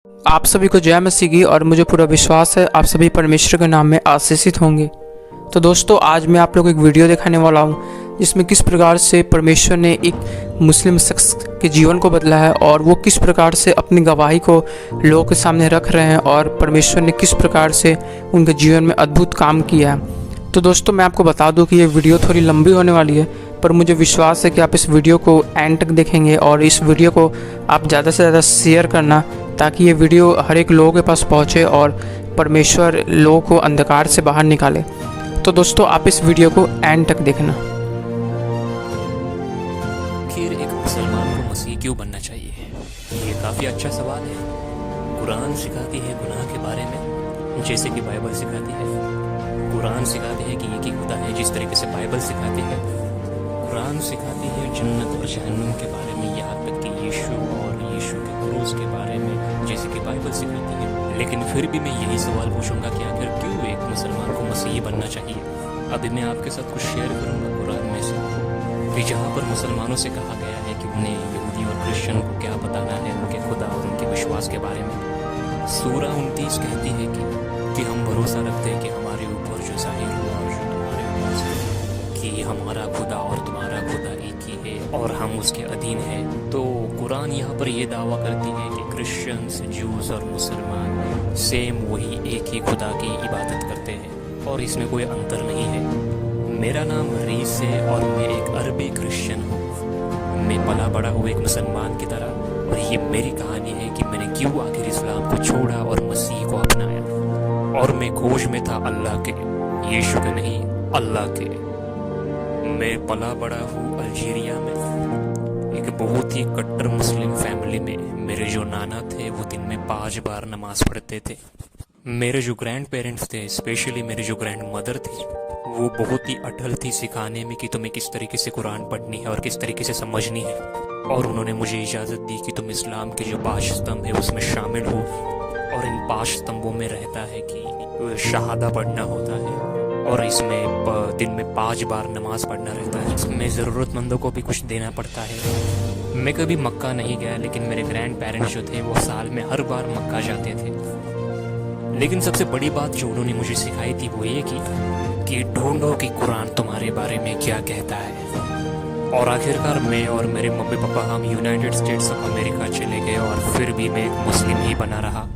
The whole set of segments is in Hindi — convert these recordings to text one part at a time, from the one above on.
आप सभी को जय मसीह की। और मुझे पूरा विश्वास है आप सभी परमेश्वर के नाम में आशीषित होंगे। तो दोस्तों, आज मैं आप लोग को एक वीडियो दिखाने वाला हूँ जिसमें किस प्रकार से परमेश्वर ने एक मुस्लिम शख्स के जीवन को बदला है और वो किस प्रकार से अपनी गवाही को लोगों के सामने रख रहे हैं और परमेश्वर ने किस प्रकार से उनके जीवन में अद्भुत काम किया है। तो दोस्तों, मैं आपको बता दूं कि ये वीडियो थोड़ी लंबी होने वाली है, पर मुझे विश्वास है कि आप इस वीडियो को एंड तक देखेंगे और इस वीडियो को आप ज़्यादा से ज़्यादा शेयर करना, ताकि ये वीडियो हर एक लोगों के पास पहुँचे और परमेश्वर लोगों को अंधकार से बाहर निकाले। तो दोस्तों, आप इस वीडियो को एंड तक देखना। आखिर एक मुसलमान को मसीह क्यों बनना चाहिए? ये काफ़ी अच्छा सवाल है। कुरान सिखाती है गुनाह के बारे में, जैसे कि बाइबल सिखाती है। कुरान सिखाती है कि एक ही खुदा है, जिस तरीके से बाइबल सिखाती है। कुरान सिखाती है जन्नत और जहन्नुम के बारे में, यहाँ तक कि यीशु और यीशु के क्रूस के बारे में, जैसे कि बाइबल सिखाती है। लेकिन फिर भी मैं यही सवाल पूछूंगा कि आखिर क्यों एक मुसलमान को मसीही बनना चाहिए। अभी मैं आपके साथ कुछ शेयर करूंगा कुरान में से, कि जहाँ पर मुसलमानों से कहा गया है कि उन्हें यहूदी और क्रिश्चियन को क्या बताना है उनके खुदा और उनके विश्वास के बारे में। सूरा 29 कहती है कि हम भरोसा रखते हैं कि हमारे ऊपर जो जाहिर हुआ और जो तुम्हारे ऊपर से, कि हमारा खुदा और तुम्हारा खुदा एक ही है और हम उसके अधीन हैं। तो कुरान यहाँ पर यह दावा करती है कि क्रिश्चियंस, जूस और मुसलमान सेम वही एक ही खुदा की इबादत करते हैं और इसमें कोई अंतर नहीं है। मेरा नाम रीस है और मैं एक अरबी क्रिश्चियन हूँ। मैं पला बड़ा हूँ एक मुसलमान की तरह, और ये मेरी कहानी है कि मैंने क्यों आखिर इस्लाम को छोड़ा और मसीह को अपनाया। और मैं खोज में था अल्लाह के, यीशु के नहीं, अल्लाह के। मैं पला बड़ा हूँ अल्जीरिया में, एक बहुत ही कट्टर मुस्लिम फैमिली में। मेरे जो नाना थे वो दिन में 5 बार नमाज पढ़ते थे। मेरे जो ग्रैंड पेरेंट्स थे, स्पेशली मेरी जो ग्रैंड मदर थी, वो बहुत ही अटल थी सिखाने में कि तुम्हें किस तरीके से कुरान पढ़नी है और किस तरीके से समझनी है। और उन्होंने मुझे इजाज़त दी कि तुम इस्लाम के जो 5 स्तंभ है उसमें शामिल हो, और इन 5 स्तंभों में रहता है कि शहादा पढ़ना होता है और इसमें दिन में 5 बार नमाज पढ़ना रहता है। इसमें ज़रूरतमंदों को भी कुछ देना पड़ता है। मैं कभी मक्का नहीं गया, लेकिन मेरे ग्रैंड पेरेंट्स जो थे वो साल में हर बार मक्का जाते थे। लेकिन सबसे बड़ी बात जो उन्होंने मुझे सिखाई थी वो ये कि ढूंढो कि कुरान तुम्हारे बारे में क्या कहता है। और आखिरकार मैं और मेरे मम्मी पापा हम यूनाइटेड स्टेट्स ऑफ अमेरिका चले गए, और फिर भी मैं एक मुस्लिम ही बना रहा,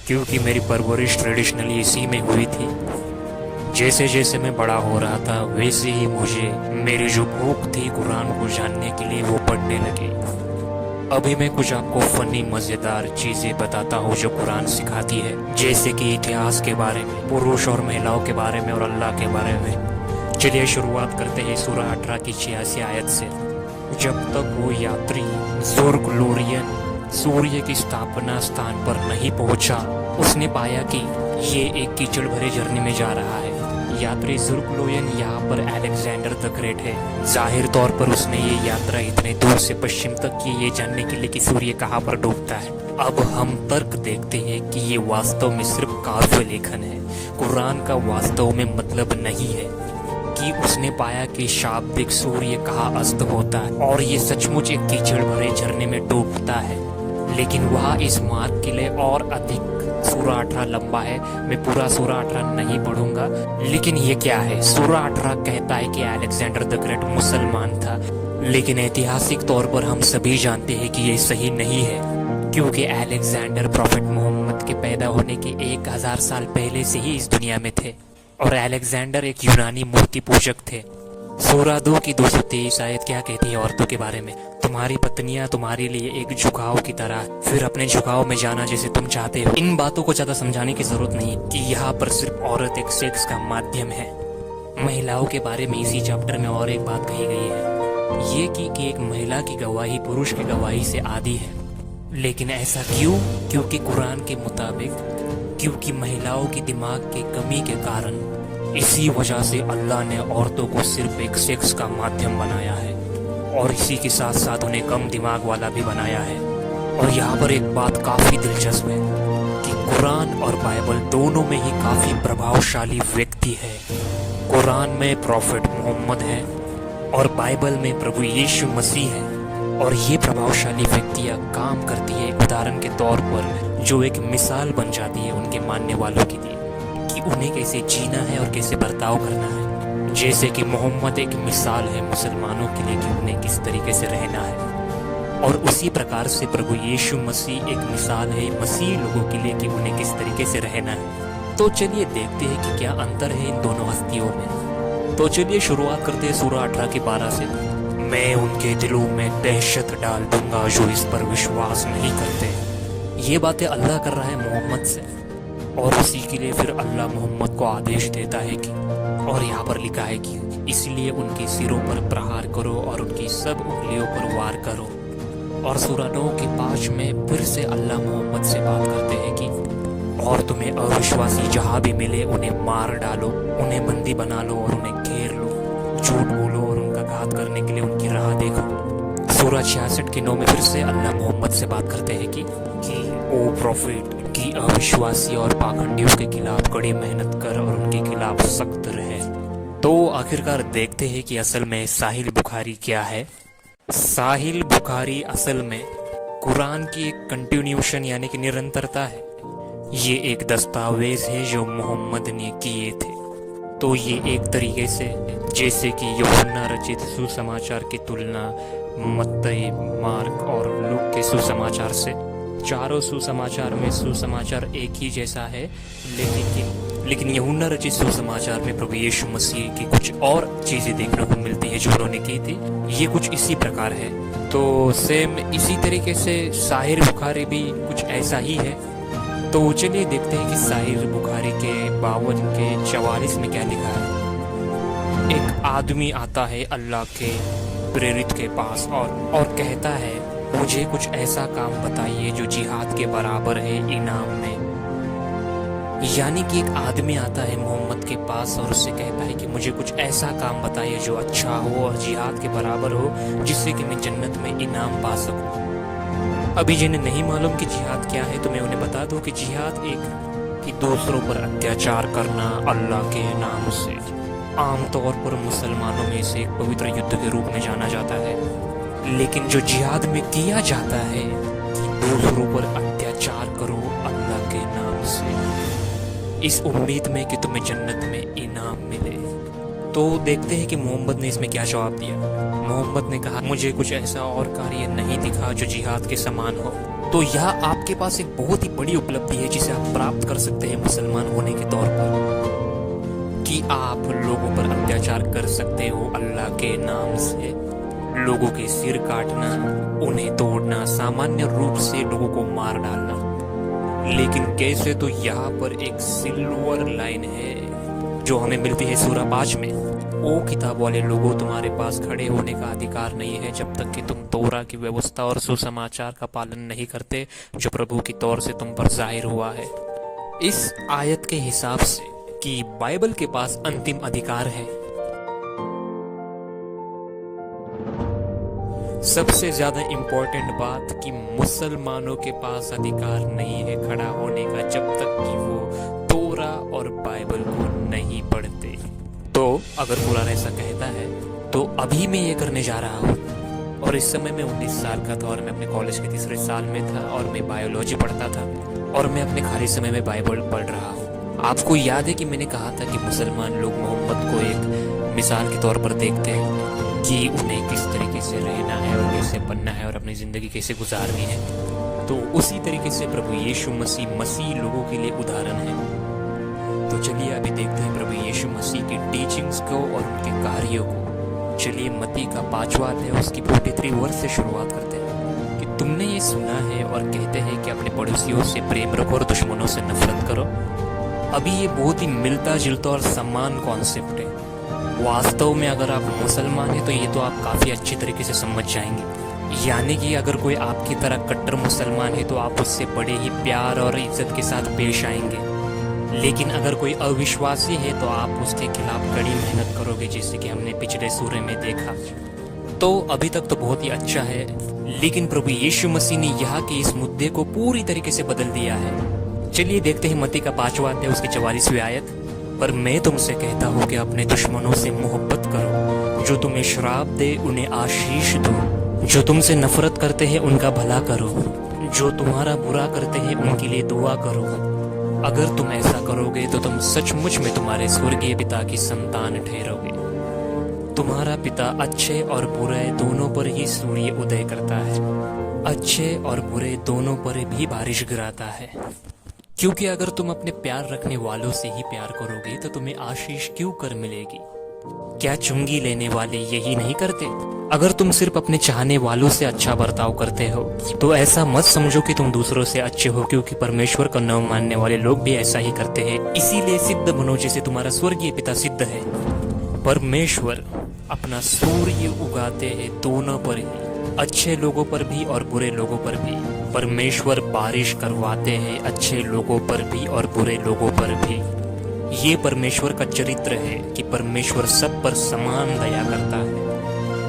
क्योंकि मेरी परवरिश ट्रेडिशनली इसी में हुई थी। जैसे जैसे मैं बड़ा हो रहा था वैसे ही मुझे मेरी जो भूख थी कुरान को जानने के लिए वो बढ़ने लगी। अभी मैं कुछ आपको फनी मज़ेदार चीज़ें बताता हूँ जो कुरान सिखाती है, जैसे कि इतिहास के बारे में, पुरुष और महिलाओं के बारे में और अल्लाह के बारे में। चलिए शुरुआत करते हैं सूरा 18 की 86 आयत से। जब तक वो यात्री ज़ुर्गलूरियन सूर्य की स्थापना स्थान पर नहीं पहुंचा, उसने पाया कि ये एक कीचड़ भरे झरने में जा रहा है। यात्री ज़ुर्गलूरियन यहाँ पर अलेक्जेंडर द ग्रेट है। जाहिर तौर पर उसने ये यात्रा इतने दूर से पश्चिम तक की ये जानने के लिए कि सूर्य कहाँ पर डूबता है। अब हम तर्क देखते हैं कि ये वास्तव में सिर्फ काव्य लेखन है। कुरान का वास्तव में मतलब नहीं है कि उसने पाया कि शाब्दिक सूर्य कहाँ अस्त होता है और ये सचमुच एक कीचड़ भरे झरने में डूबता है। लेकिन वहाँ इस मार्ग के लिए और अधिक सूरा 18 लंबा है। मैं पूरा सूरा 18 नहीं पढ़ूंगा, लेकिन ये क्या है? सूरा 18 कहता है कि अलेक्जेंडर द ग्रेट मुसलमान था, लेकिन ऐतिहासिक तौर पर हम सभी जानते हैं कि ये सही नहीं है, क्योंकि अलेक्जेंडर प्रॉफेट मोहम्मद के पैदा होने के 1000 साल पहले से ही इस दुनिया में थे, और अलेक्जेंडर एक यूनानी मूर्ति पूजक थे। सूरा 2 की 223 आयत क्या कहती है औरतों के बारे में? तुम्हारी पत्नियां तुम्हारे लिए एक झुकाव की तरह, फिर अपने झुकाव में जाना जैसे तुम चाहते हो। इन बातों को ज्यादा समझाने की जरूरत नहीं कि यहाँ पर सिर्फ औरत एक सेक्स का माध्यम है। महिलाओं के बारे में इसी चैप्टर में और एक बात कही गई है, ये कि एक महिला की गवाही पुरुष की गवाही से आदी है। लेकिन ऐसा क्यों? क्योंकि कुरान के मुताबिक, क्योंकि महिलाओं की दिमाग की कमी के कारण, इसी वजह से अल्लाह ने औरतों को सिर्फ एक सेक्स का माध्यम बनाया है, और इसी के साथ साथ उन्हें कम दिमाग वाला भी बनाया है। और यहाँ पर एक बात काफ़ी दिलचस्प है कि कुरान और बाइबल दोनों में ही काफ़ी प्रभावशाली व्यक्ति है। कुरान में प्रॉफेट मोहम्मद है और बाइबल में प्रभु यीशु मसीह है, और ये प्रभावशाली व्यक्तियाँ काम करती है। उदाहरण के तौर पर जो एक मिसाल बन जाती है उनके मानने वालों के लिए कि उन्हें कैसे जीना है और कैसे बर्ताव करना है। जैसे कि मोहम्मद एक मिसाल है मुसलमानों के लिए कि उन्हें किस तरीके से रहना है, और उसी प्रकार से प्रभु यीशु मसीह एक मिसाल है मसीह लोगों के लिए कि उन्हें किस तरीके से रहना है। तो चलिए देखते हैं कि क्या अंतर है इन दोनों हस्तियों में। तो चलिए शुरुआत करते हैं सूरह 18 के 12 से। मैं उनके दिलों में दहशत डाल दूंगा जो इस पर विश्वास नहीं करते। ये बातें अल्लाह कर रहा है मोहम्मद से, और उसी के लिए फिर अल्लाह मोहम्मद को आदेश देता है कि, और यहाँ पर लिखा है कि इसलिए उनके सिरों पर प्रहार करो और उनकी सब उंगलियों पर वार करो। और सूरह 9 के 5 में फिर से अल्लाह मोहम्मद से बात करते हैं कि और तुम्हें अविश्वासी जहाँ भी मिले उन्हें मार डालो, उन्हें बंदी बना लो और उन्हें घेर लो, झूठ बोलो और उनका घात करने के लिए उनकी राह देखो। सूरह 66 के 9 में फिर से अल्लाह मोहम्मद से बात करते हैं कि ओ प्रॉफिट की अविश्वासी और पाखंडियों के खिलाफ कड़ी मेहनत कर और उनके खिलाफ सख्त रहे। तो आखिरकार देखते हैं कि असल में साहिल बुखारी क्या है। साहिल बुखारी असल में कुरान की एक कंटिन्यूशन यानी कि निरंतरता है। ये एक दस्तावेज है जो मोहम्मद ने किए थे। तो ये एक तरीके से जैसे कि यूहन्ना रचित सुसमाचार की तुलना मत्ती, मार्क और लूक के सुसमाचार से, चारों सुसमाचार में सुसमाचार एक ही जैसा है, लेकिन यूहन्ना रचित सुसमाचार में प्रभु यीशु मसीह की कुछ और चीजें देखने को मिलती है जो उन्होंने की थी। ये कुछ इसी प्रकार है। तो सेम इसी तरीके से साहिल बुखारी भी कुछ ऐसा ही है। तो चलिए देखते हैं कि साहिल बुखारी के 52 के 44 में क्या लिखा है। एक आदमी आता है अल्लाह के प्रेरित के पास और कहता है मुझे कुछ ऐसा काम बताइए जो जिहाद के बराबर है इनाम में। यानी कि एक आदमी आता है मोहम्मद के पास और उससे कहता है कि मुझे कुछ ऐसा काम बताइए जो अच्छा हो और जिहाद के बराबर हो, जिससे कि मैं जन्नत में इनाम पा सकूं। अभी जिन्हें नहीं मालूम कि जिहाद क्या है तो मैं उन्हें बता दूं कि जिहाद एक कि दूसरों पर अत्याचार करना अल्लाह के नाम से, आमतौर पर मुसलमानों में इसे एक पवित्र युद्ध के रूप में जाना जाता है। लेकिन जो जिहाद में किया जाता है कि दूसरों पर अत्याचार करो अल्लाह के नाम से, इस उम्मीद में कि तुम्हें जन्नत में इनाम मिले। तो देखते हैं कि मोहम्मद ने इसमें क्या जवाब दिया। मोहम्मद ने कहा मुझे कुछ ऐसा और कार्य नहीं दिखा जो जिहाद के समान हो। तो यह आपके पास एक बहुत ही बड़ी उपलब्धि है जिसे आप प्राप्त कर सकते हैं मुसलमान होने के तौर पर, कि आप लोगों पर अत्याचार कर सकते हो अल्लाह के नाम से। लोगों के सिर काटना, उन्हें तोड़ना, सामान्य रूप से लोगों को मार डालना। लेकिन कैसे, तो यहाँ पर एक सिल्वर लाइन है जो हमें मिलती है सूरह 5 में। ओ किताब वाले लोगों, तुम्हारे पास खड़े होने का अधिकार नहीं है जब तक कि तुम तोरा की व्यवस्था और सुसमाचार का पालन नहीं करते जो प्रभु की तौर से तुम पर जाहिर हुआ है। इस आयत के हिसाब से कि बाइबल के पास अंतिम अधिकार है। सबसे ज्यादा इम्पोर्टेंट बात कि मुसलमानों के पास अधिकार नहीं है खड़ा होने का जब तक कि वो तोरा और बाइबल को नहीं पढ़ते। तो अगर कुरान ऐसा कहता है तो अभी मैं ये करने जा रहा हूँ। और इस समय मैं 19 साल का था और मैं अपने कॉलेज के 3रे साल में था और मैं बायोलॉजी पढ़ता था और मैं अपने खाली समय में बाइबल पढ़ रहा हूँ। आपको याद है कि मैंने कहा था कि मुसलमान लोग मोहम्मद को एक मिसाल के तौर पर देखते हैं कि उन्हें किस तरीके से रहना है और कैसे बनना है और अपनी ज़िंदगी कैसे गुजारनी है। तो उसी तरीके से प्रभु यीशु मसीह लोगों के लिए उदाहरण है। तो चलिए अभी देखते हैं प्रभु यीशु मसीह की टीचिंग्स को और उनके कार्यों को। चलिए मत्ती का 5वां अध्याय उसकी 43 वर्ष से शुरुआत करते हैं कि तुमने ये सुना है और कहते हैं कि अपने पड़ोसियों से प्रेम रखो और दुश्मनों से नफरत करो। अभी ये बहुत ही मिलता जुलता और समान कॉन्सेप्ट है। वास्तव में अगर आप मुसलमान हैं तो ये तो आप काफ़ी अच्छी तरीके से समझ जाएंगे। यानी कि अगर कोई आपकी तरह कट्टर मुसलमान है तो आप उससे बड़े ही प्यार और इज्जत के साथ पेश आएंगे। लेकिन अगर कोई अविश्वासी है तो आप उसके खिलाफ कड़ी मेहनत करोगे, जैसे कि हमने पिछले सूरे में देखा। तो अभी तक तो बहुत ही अच्छा है, लेकिन प्रभु यीशु मसीह ने यहाँ के इस मुद्दे को पूरी तरीके से बदल दिया है। चलिए देखते हैं मत्ती का 5वां अध्याय उसकी 44वीं आयत। पर मैं तुमसे कहता हूँ कि अपने दुश्मनों से मोहब्बत करो, जो तुम्हें श्राप दे उन्हें आशीष दो, जो तुमसे नफरत करते हैं उनका भला करो, जो तुम्हारा बुरा करते हैं उनके लिए दुआ करो। अगर तुम ऐसा करोगे तो तुम सचमुच में तुम्हारे स्वर्गीय पिता की संतान ठहरोगे। तुम्हारा पिता अच्छे और बुरे दोनों पर ही सूर्य उदय करता है, अच्छे और बुरे दोनों पर भी बारिश गिराता है। क्योंकि अगर तुम अपने प्यार रखने वालों से ही प्यार करोगे तो तुम्हें आशीष क्यों कर मिलेगी? क्या चुंगी लेने वाले यही नहीं करते? अगर तुम सिर्फ अपने चाहने वालों से अच्छा बर्ताव करते हो तो ऐसा मत समझो कि तुम दूसरों से अच्छे हो, क्योंकि परमेश्वर को न मानने वाले लोग भी ऐसा ही करते हैं। इसीलिए सिद्ध बनो जैसे तुम्हारा स्वर्गीय पिता सिद्ध है। परमेश्वर अपना सूर्य उगाते हैं दोनों पर ही, अच्छे लोगों पर भी और बुरे लोगों पर भी। परमेश्वर बारिश करवाते हैं अच्छे लोगों पर भी और बुरे लोगों पर भी। ये परमेश्वर का चरित्र है कि परमेश्वर सब पर समान दया करता है।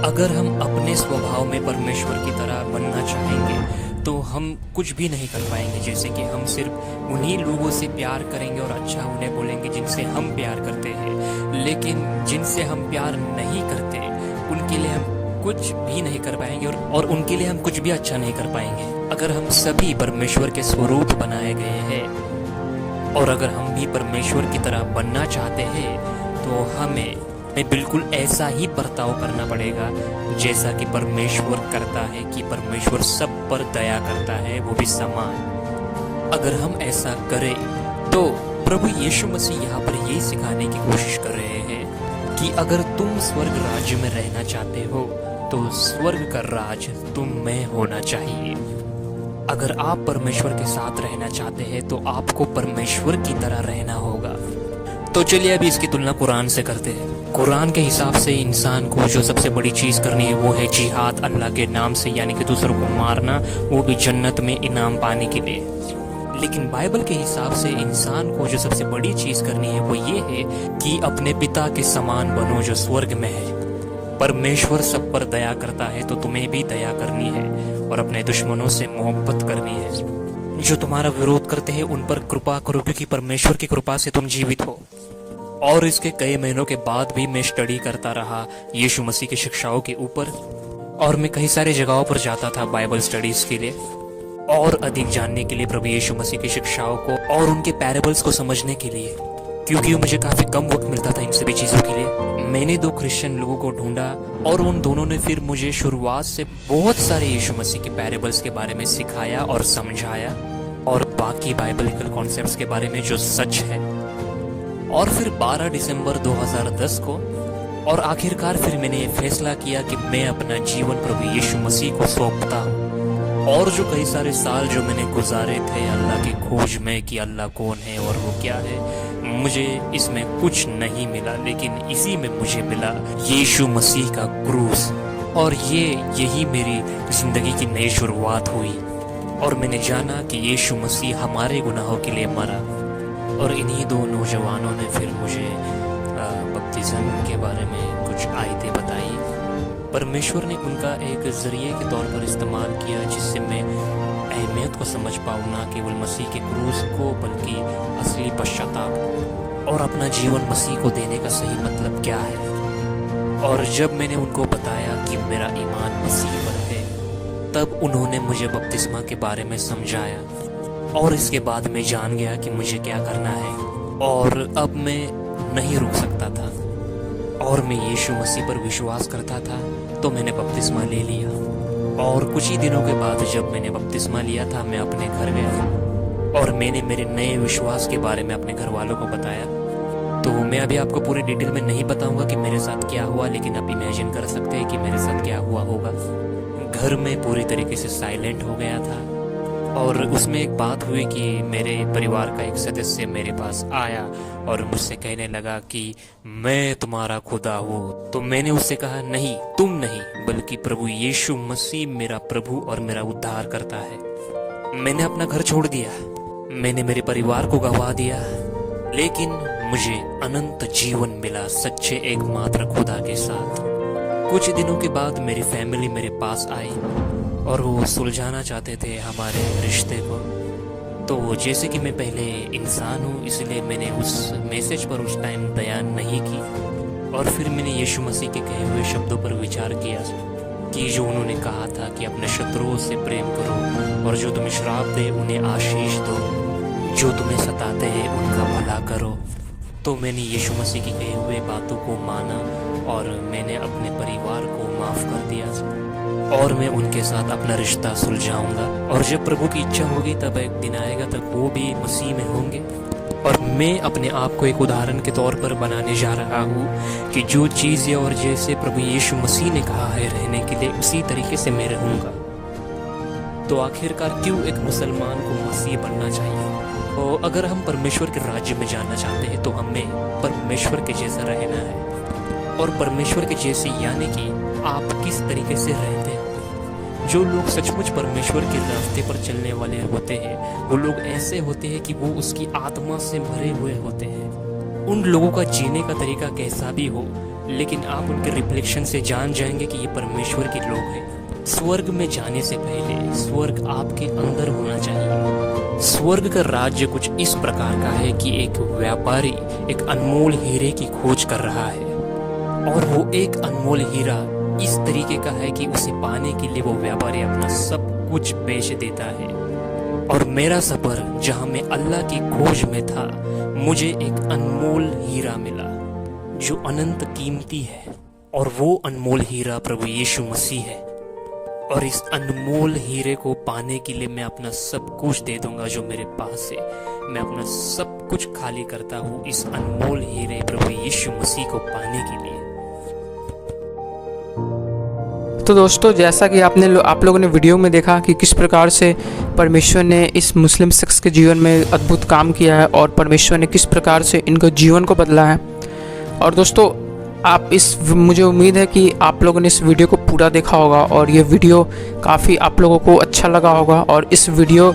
अगर हम अपने स्वभाव में परमेश्वर की तरह बनना चाहेंगे तो हम कुछ भी नहीं कर पाएंगे। जैसे कि हम सिर्फ उन्हीं लोगों से प्यार करेंगे और अच्छा उन्हें बोलेंगे जिनसे हम प्यार करते हैं, लेकिन जिनसे हम प्यार नहीं करते उनके लिए हम कुछ भी नहीं कर पाएंगे और उनके लिए हम कुछ भी अच्छा नहीं कर पाएंगे। अगर हम सभी परमेश्वर के स्वरूप बनाए गए हैं और अगर हम भी परमेश्वर की तरह बनना चाहते हैं तो हमें बिल्कुल ऐसा ही बर्ताव करना पड़ेगा जैसा कि परमेश्वर करता है, कि परमेश्वर सब पर दया करता है, वो भी समान। अगर हम ऐसा करें तो प्रभु यीशु मसीह यहाँ पर यही सिखाने की कोशिश कर रहे हैं कि अगर तुम स्वर्ग राज्य में रहना चाहते हो तो स्वर्ग का राज तुम में होना चाहिए। अगर आप परमेश्वर के साथ रहना चाहते हैं तो आपको परमेश्वर की तरह रहना होगा। तो चलिए अभी इसकी तुलना कुरान से करते हैं। कुरान के हिसाब से इंसान को जो सबसे बड़ी चीज़ करनी है वो है जिहाद अल्लाह के नाम से, यानी कि दूसरों को मारना, वो भी जन्नत में इनाम पाने के लिए। लेकिन बाइबल के हिसाब से इंसान को जो सबसे बड़ी चीज़ करनी है वो ये है कि अपने पिता के समान बनो जो स्वर्ग में है। परमेश्वर सब पर दया करता है तो तुम्हें भी दया करनी है और अपने दुश्मनों से मोहब्बत करनी है। जो तुम्हारा विरोध करते हैं उन पर कृपा करो, क्योंकि परमेश्वर की कृपा से तुम जीवित हो। और इसके कई महीनों के बाद भी मैं स्टडी करता रहा यीशु मसीह की शिक्षाओं के ऊपर, और मैं कई सारी जगहों पर जाता था बाइबल स्टडीज के लिए और अधिक जानने के लिए प्रभु यीशु मसीह की शिक्षाओं को और उनके पैराबल्स को समझने के लिए, क्योंकि मुझे काफी कम वक्त मिलता था इन सभी चीजों के लिए। मैंने 2 क्रिश्चियन लोगों को ढूंढा और उन दोनों ने फिर मुझे शुरुआत से बहुत सारे यीशु मसीह के पैराबल्स के बारे में सिखाया और समझाया, और बाकी बाइबलिकल कॉन्सेप्ट्स के बारे में जो सच है। और फिर 12 दिसंबर 2010 को और आखिरकार फिर मैंने ये फैसला किया कि मैं अपना जीवन प्रभु यीशु मसीह को सौंपता हूँ। और जो कई सारे साल जो मैंने गुजारे थे अल्लाह की खोज में कि अल्लाह कौन है और वो क्या है, मुझे इसमें कुछ नहीं मिला, लेकिन इसी में मुझे मिला यीशु मसीह का क्रूस, और यही मेरी जिंदगी की नई शुरुआत हुई। और मैंने जाना कि यीशु मसीह हमारे गुनाहों के लिए मरा। और इन्हीं 2 नौजवानों ने फिर मुझे बपतिस्म के बारे में कुछ आयतें बताई। परमेश्वर ने उनका एक जरिए के तौर पर इस्तेमाल किया जिससे मैं अहमियत को समझ पाऊँ, ना केवल मसीह के क्रूस को बल्कि असली पश्चाताप और अपना जीवन मसीह को देने का सही मतलब क्या है। और जब मैंने उनको बताया कि मेरा ईमान मसीह पर है, तब उन्होंने मुझे बपतिस्मा के बारे में समझाया, और इसके बाद मैं जान गया कि मुझे क्या करना है, और अब मैं नहीं रुक सकता था। और मैं यीशु मसीह पर विश्वास करता था, तो मैंने बपतिस्मा ले लिया। और कुछ ही दिनों के बाद जब मैंने बपतिस्मा लिया था, मैं अपने घर गया और मैंने मेरे नए विश्वास के बारे में अपने घर वालों को बताया। तो मैं अभी आपको पूरी डिटेल में नहीं बताऊंगा कि मेरे साथ क्या हुआ, लेकिन आप इमेजिन कर सकते हैं कि मेरे साथ क्या हुआ होगा। घर में पूरी तरीके से साइलेंट हो गया था, और उसमें एक बात हुई कि मेरे परिवार का एक सदस्य मेरे पास आया और मुझसे कहने लगा कि मैं तुम्हारा खुदा हूँ। तो मैंने उससे कहा, नहीं, तुम नहीं, बल्कि प्रभु यीशु मसीह मेरा प्रभु और मेरा उद्धार करता है। मैंने अपना घर छोड़ दिया, मैंने मेरे परिवार को गवा दिया, लेकिन मुझे अनंत जीवन मिला सच्चे एकमात्र खुदा के साथ। कुछ दिनों के बाद मेरी फैमिली मेरे पास आई और वो सुलझाना चाहते थे हमारे रिश्ते को। तो जैसे कि मैं पहले इंसान हूँ, इसलिए मैंने उस मैसेज पर उस टाइम दया नहीं की, और फिर मैंने यीशु मसीह के कहे हुए शब्दों पर विचार किया। कि जो उन्होंने कहा था कि अपने शत्रुओं से प्रेम करो और जो तुम्हें श्राप दे उन्हें आशीष दो, जो तुम्हें सताते हैं उनका भला करो। तो मैंने यीशु मसीह की कही हुए बातों को माना और मैंने अपने परिवार को माफ़ कर दिया और मैं उनके साथ अपना रिश्ता सुलझाऊंगा। और जब प्रभु की इच्छा होगी तब एक दिन आएगा तब वो भी मसीह में होंगे। और मैं अपने आप को एक उदाहरण के तौर पर बनाने जा रहा हूँ कि जो चीज़ें और जैसे प्रभु यीशु मसीह ने कहा है रहने के लिए, उसी तरीके से मैं रहूँगा। तो आखिरकार क्यों एक मुसलमान को मसीह बनना चाहिए? और अगर हम परमेश्वर के राज्य में जाना चाहते हैं तो हमें परमेश्वर के जैसा रहना है। और परमेश्वर के जैसे यानी कि आप किस तरीके से रहते हैं। जो लोग सचमुच परमेश्वर के रास्ते पर चलने वाले होते हैं वो लोग ऐसे होते हैं कि वो उसकी आत्मा से भरे हुए होते हैं। उन लोगों का जीने का तरीका कैसा भी हो, लेकिन आप उनके रिफ्लेक्शन से जान जाएंगे कि ये परमेश्वर के लोग हैं। स्वर्ग में जाने से पहले स्वर्ग आपके अंदर होना चाहिए। स्वर्ग का राज्य कुछ इस प्रकार का है कि एक व्यापारी एक अनमोल हीरे की खोज कर रहा है और वो एक अनमोल हीरा इस तरीके का है कि उसे पाने के लिए वो व्यापारी अपना सब कुछ बेच देता है। और मेरा सफर जहां मैं अल्लाह की खोज में था, मुझे एक अनमोल हीरा मिला जो अनंत कीमती है और वो अनमोल हीरा प्रभु यीशु मसीह है। और इस अनमोल हीरे को पाने के लिए मैं अपना सब कुछ दे दूंगा जो मेरे पास है। मैं अपना सब कुछ खाली करता हूँ इस अनमोल हीरे प्रभु यीशु मसीह को पाने के लिए। तो दोस्तों, जैसा कि आप लोगों ने वीडियो में देखा कि किस प्रकार से परमेश्वर ने इस मुस्लिम शख्स के जीवन में अद्भुत काम किया है और परमेश्वर ने किस प्रकार से इनका जीवन को बदला है। और दोस्तों, मुझे उम्मीद है कि आप लोगों ने इस वीडियो को पूरा देखा होगा और ये वीडियो काफ़ी आप लोगों को अच्छा लगा होगा। और इस वीडियो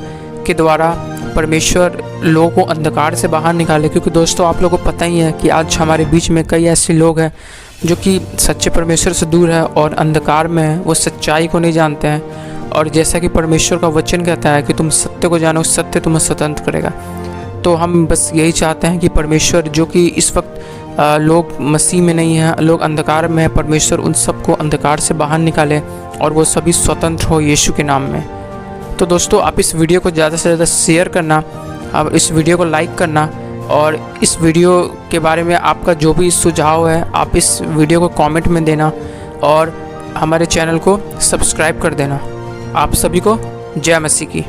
के द्वारा परमेश्वर लोगों को अंधकार से बाहर निकाले, क्योंकि दोस्तों आप लोगों को पता ही है कि आज हमारे बीच में कई ऐसे लोग हैं जो कि सच्चे परमेश्वर से दूर है और अंधकार में है, वो सच्चाई को नहीं जानते हैं। और जैसा कि परमेश्वर का वचन कहता है कि तुम सत्य को जानो, सत्य तुम्हें स्वतंत्र करेगा। तो हम बस यही चाहते हैं कि परमेश्वर, जो कि इस वक्त लोग मसीह में नहीं हैं, लोग अंधकार में हैं, परमेश्वर उन सबको अंधकार से बाहर निकाले और वो सभी स्वतंत्र हो यीशु के नाम में। तो दोस्तों, आप इस वीडियो को ज़्यादा से ज़्यादा शेयर करना, आप इस वीडियो को लाइक करना और इस वीडियो के बारे में आपका जो भी सुझाव है आप इस वीडियो को कमेंट में देना और हमारे चैनल को सब्सक्राइब कर देना। आप सभी को जय मसीह की।